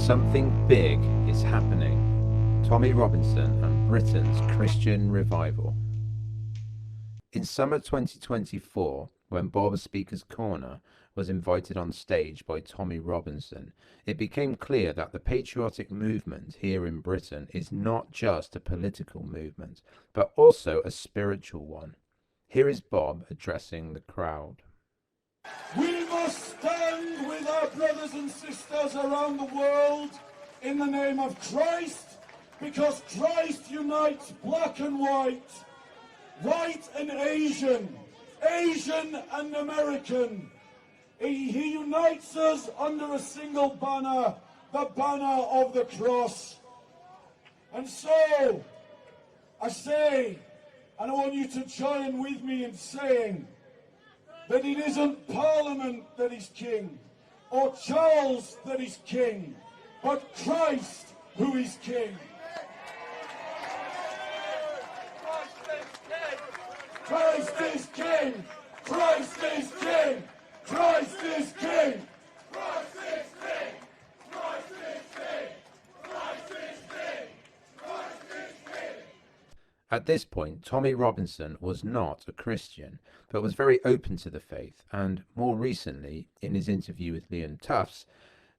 Something big is happening. Tommy Robinson and Britain's Christian revival. In summer 2024, when Bob's Speaker's Corner was invited on stage by Tommy Robinson, it became clear that the patriotic movement here in Britain is not just a political movement, but also a spiritual one. Here is Bob addressing the crowd. We must stand with our brothers and sisters around the world in the name of Christ, because Christ unites black and white and Asian, Asian and American. He unites us under a single banner, the banner of the cross. And so, I say, and I want you to join with me in saying, that it isn't Parliament that is king, or Charles that is king, but Christ who is king. Christ is king! Christ is king! Christ is king! Christ is king! Christ is king! Christ is king! Christ is king! At this point, Tommy Robinson was not a Christian, but was very open to the faith, and more recently, in his interview with Liam Tufts,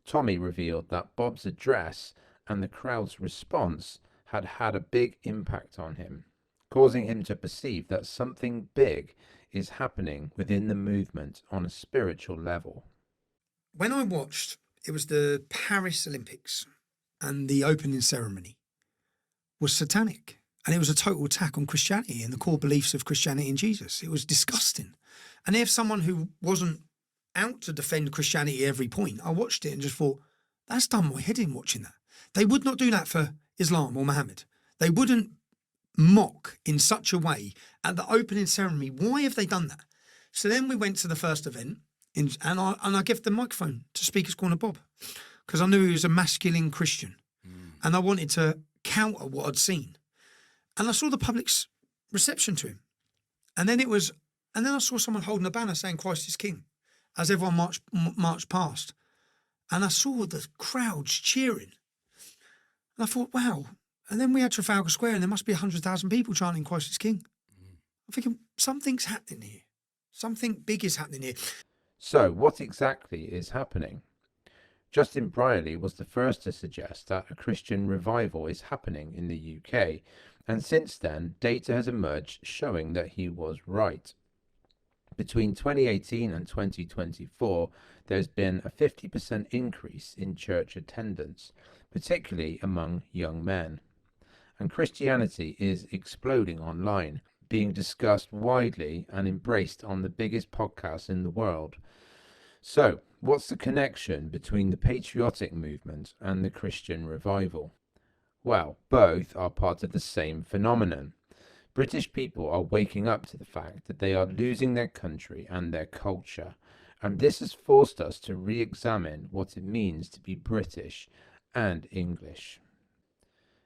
Tommy revealed that Bob's address and the crowd's response had had a big impact on him, causing him to perceive that something big is happening within the movement on a spiritual level. When I watched, it was the Paris Olympics, and the opening ceremony was satanic. And it was a total attack on Christianity and the core beliefs of Christianity in Jesus. It was disgusting. And if someone who wasn't out to defend Christianity at every point, I watched it and just thought, that's done my head in watching that. They would not do that for Islam or Muhammad. They wouldn't mock in such a way at the opening ceremony. Why have they done that? So then we went to the first event and I gave the microphone to Speaker's Corner Bob because I knew he was a masculine Christian and I wanted to counter what I'd seen. And I saw the public's reception to him. And then I saw someone holding a banner saying Christ is King as everyone marched past. And I saw the crowds cheering. And I thought, wow. And then we had Trafalgar Square and there must be 100,000 people chanting Christ is King. I'm thinking, something's happening here. Something big is happening here. So, what exactly is happening? Justin Brierley was the first to suggest that a Christian revival is happening in the UK, and since then, data has emerged showing that he was right. Between 2018 and 2024, there's been a 50% increase in church attendance, particularly among young men. And Christianity is exploding online, being discussed widely and embraced on the biggest podcasts in the world. So, what's the connection between the patriotic movement and the Christian revival? Well, both are part of the same phenomenon. British people are waking up to the fact that they are losing their country and their culture, and this has forced us to re-examine what it means to be British and English.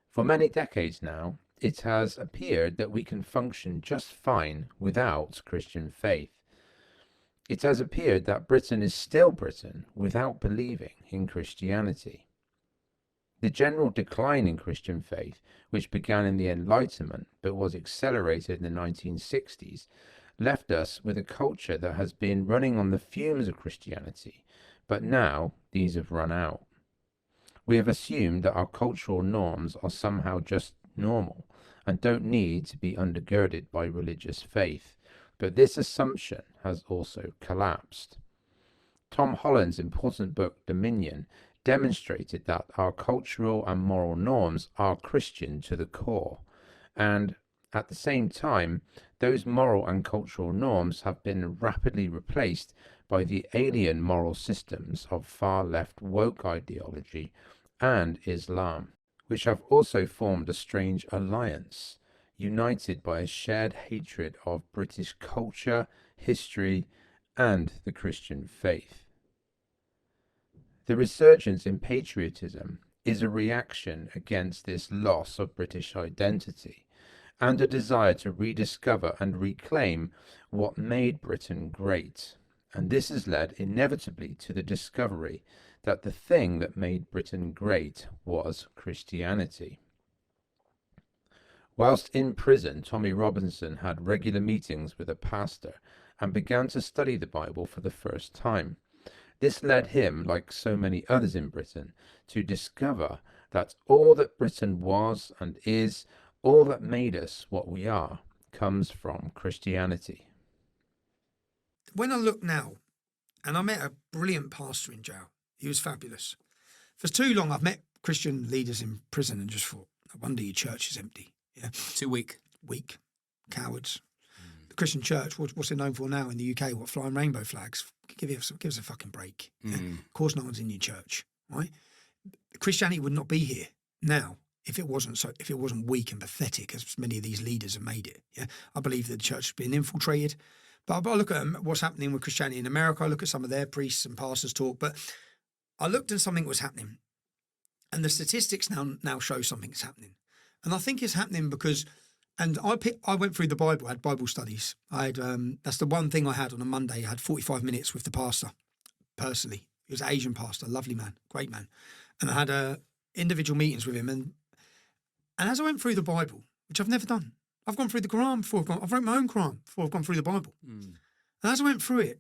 For many decades now, it has appeared that we can function just fine without Christian faith. It has appeared that Britain is still Britain without believing in Christianity. The general decline in Christian faith, which began in the Enlightenment but was accelerated in the 1960s, left us with a culture that has been running on the fumes of Christianity, but now these have run out. We have assumed that our cultural norms are somehow just normal and don't need to be undergirded by religious faith, but this assumption has also collapsed. Tom Holland's important book Dominion demonstrated that our cultural and moral norms are Christian to the core, and at the same time, those moral and cultural norms have been rapidly replaced by the alien moral systems of far-left woke ideology and Islam, which have also formed a strange alliance, united by a shared hatred of British culture, history, and the Christian faith. The resurgence in patriotism is a reaction against this loss of British identity and a desire to rediscover and reclaim what made Britain great, and this has led inevitably to the discovery that the thing that made Britain great was Christianity. Whilst in prison, Tommy Robinson had regular meetings with a pastor and began to study the Bible for the first time. This led him, like so many others in Britain, to discover that all that Britain was and is, all that made us what we are, comes from Christianity. When I look now, and I met a brilliant pastor in jail, he was fabulous. For too long, I've met Christian leaders in prison and just thought, no wonder your church is empty. Yeah, Too weak. Weak, cowards. The Christian church, what's it known for now in the UK? What, flying rainbow flags? Give us a fucking break. Yeah? Of course, no one's in your church, right? Christianity would not be here now if it wasn't weak and pathetic as many of these leaders have made it. Yeah, I believe that the church has been infiltrated. But I look at what's happening with Christianity in America. I look at some of their priests and pastors talk. But I looked at something that was happening, and the statistics now show something's happening. And I think it's happening because, and I went through the Bible. I had Bible studies. I had that's the one thing I had on a Monday. I had 45 minutes with the pastor personally. He was an Asian pastor, lovely man, great man, and I had individual meetings with him. And as I went through the Bible, which I've never done. I've gone through the Quran before. I've wrote my own Quran before I've gone through the Bible. And as I went through it,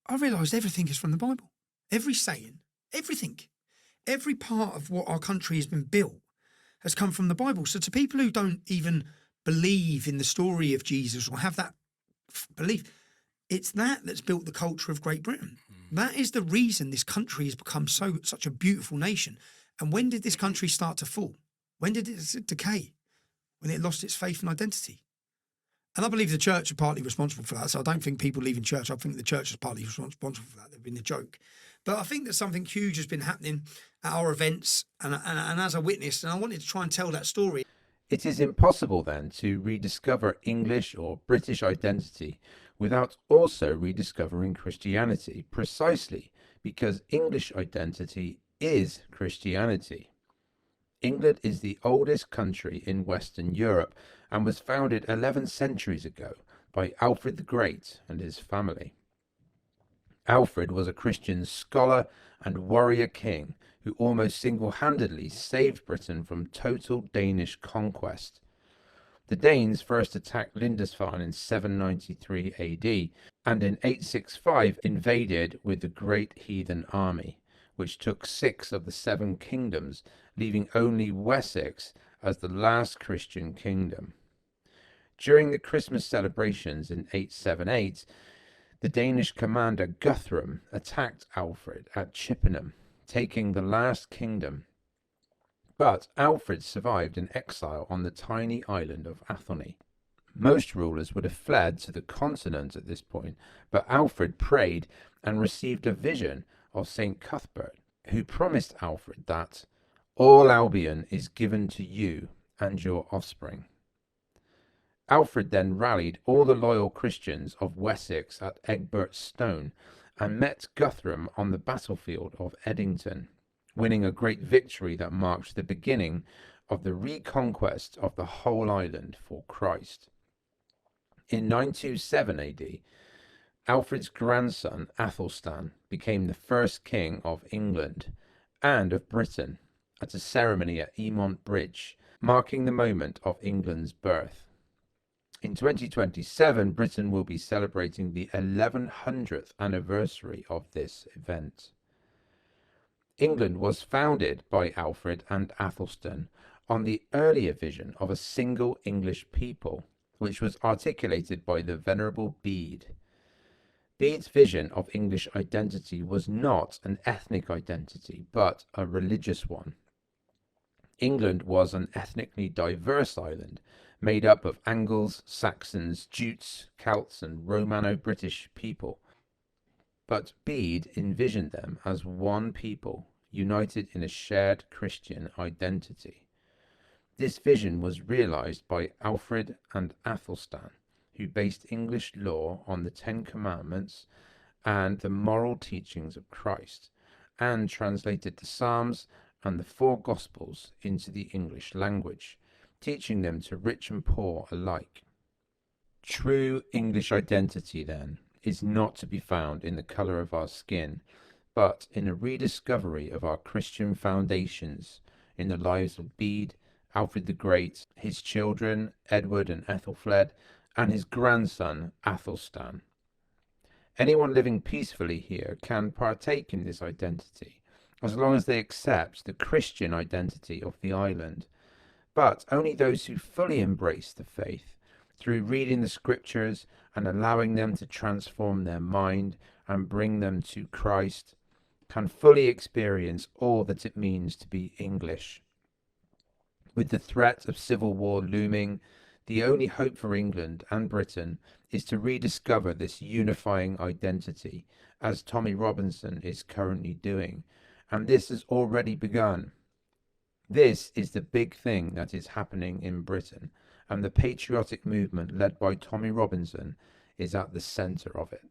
I realised everything is from the Bible. Every saying, everything, every part of what our country has been built has come from the Bible. So to people who don't even believe in the story of Jesus or have that belief, it's that's built the culture of Great Britain. That is the reason this country has become such a beautiful nation. And when did this country start to fall? When did it decay? When it lost its faith and identity. And I believe the church are partly responsible for that. So I don't think people leaving church, I think the church is partly responsible for that. They've been a joke. But I think that something huge has been happening at our events and as a witness, and I wanted to try and tell that story. It is impossible then to rediscover English or British identity without also rediscovering Christianity, precisely because English identity is Christianity. England is the oldest country in Western Europe and was founded 11 centuries ago by Alfred the Great and his family. Alfred was a Christian scholar and warrior king who almost single-handedly saved Britain from total Danish conquest. The Danes first attacked Lindisfarne in 793 AD and in 865 invaded with the Great Heathen Army, which took 6 of the 7 kingdoms, leaving only Wessex as the last Christian kingdom. During the Christmas celebrations in 878, the Danish commander Guthrum attacked Alfred at Chippenham, taking the last kingdom. But Alfred survived in exile on the tiny island of Athelney. Most rulers would have fled to the continent at this point, but Alfred prayed and received a vision of St. Cuthbert, who promised Alfred that all Albion is given to you and your offspring. Alfred then rallied all the loyal Christians of Wessex at Egbert's Stone and met Guthrum on the battlefield of Edington, winning a great victory that marked the beginning of the reconquest of the whole island for Christ. In 927 AD, Alfred's grandson Athelstan became the first king of England and of Britain at a ceremony at Emont Bridge, marking the moment of England's birth. In 2027, Britain will be celebrating the 1100th anniversary of this event. England was founded by Alfred and Athelstan on the earlier vision of a single English people, which was articulated by the Venerable Bede. Bede's vision of English identity was not an ethnic identity, but a religious one. England was an ethnically diverse island made up of Angles, Saxons, Jutes, Celts, and Romano-British people. But Bede envisioned them as one people, united in a shared Christian identity. This vision was realized by Alfred and Athelstan, who based English law on the 10 Commandments and the moral teachings of Christ, and translated the Psalms and the 4 Gospels into the English language, teaching them to rich and poor alike. True English identity, then, is not to be found in the colour of our skin, but in a rediscovery of our Christian foundations in the lives of Bede, Alfred the Great, his children, Edward and Ethelfled, and his grandson, Athelstan. Anyone living peacefully here can partake in this identity, as long as they accept the Christian identity of the island, but only those who fully embrace the faith, through reading the scriptures and allowing them to transform their mind and bring them to Christ, can fully experience all that it means to be English. With the threat of civil war looming, the only hope for England and Britain is to rediscover this unifying identity, as Tommy Robinson is currently doing, and this has already begun. This is the big thing that is happening in Britain, and the patriotic movement led by Tommy Robinson is at the centre of it.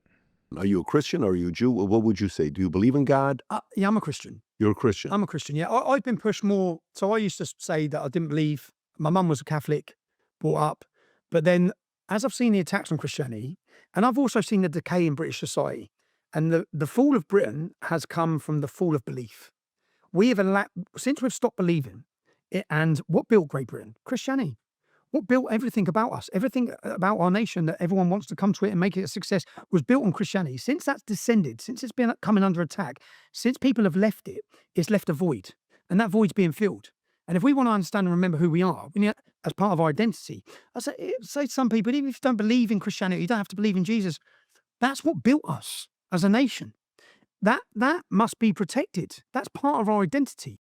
Are you a Christian? Are you a Jew? What would you say? Do you believe in God? Yeah, I'm a Christian. You're a Christian. I'm a Christian, yeah. I've been pushed more. So I used to say that I didn't believe. My mum was a Catholic, brought up. But then as I've seen the attacks on Christianity, and I've also seen the decay in British society, and the fall of Britain has come from the fall of belief. We have since we've stopped believing, and what built Great Britain? Christianity. What built everything about us, everything about our nation that everyone wants to come to it and make it a success was built on Christianity. Since that's descended, since it's been coming under attack, since people have left it, it's left a void, and that void's being filled. And if we want to understand and remember who we are, as part of our identity, I say to some people, even if you don't believe in Christianity, you don't have to believe in Jesus. That's what built us as a nation. That must be protected. That's part of our identity.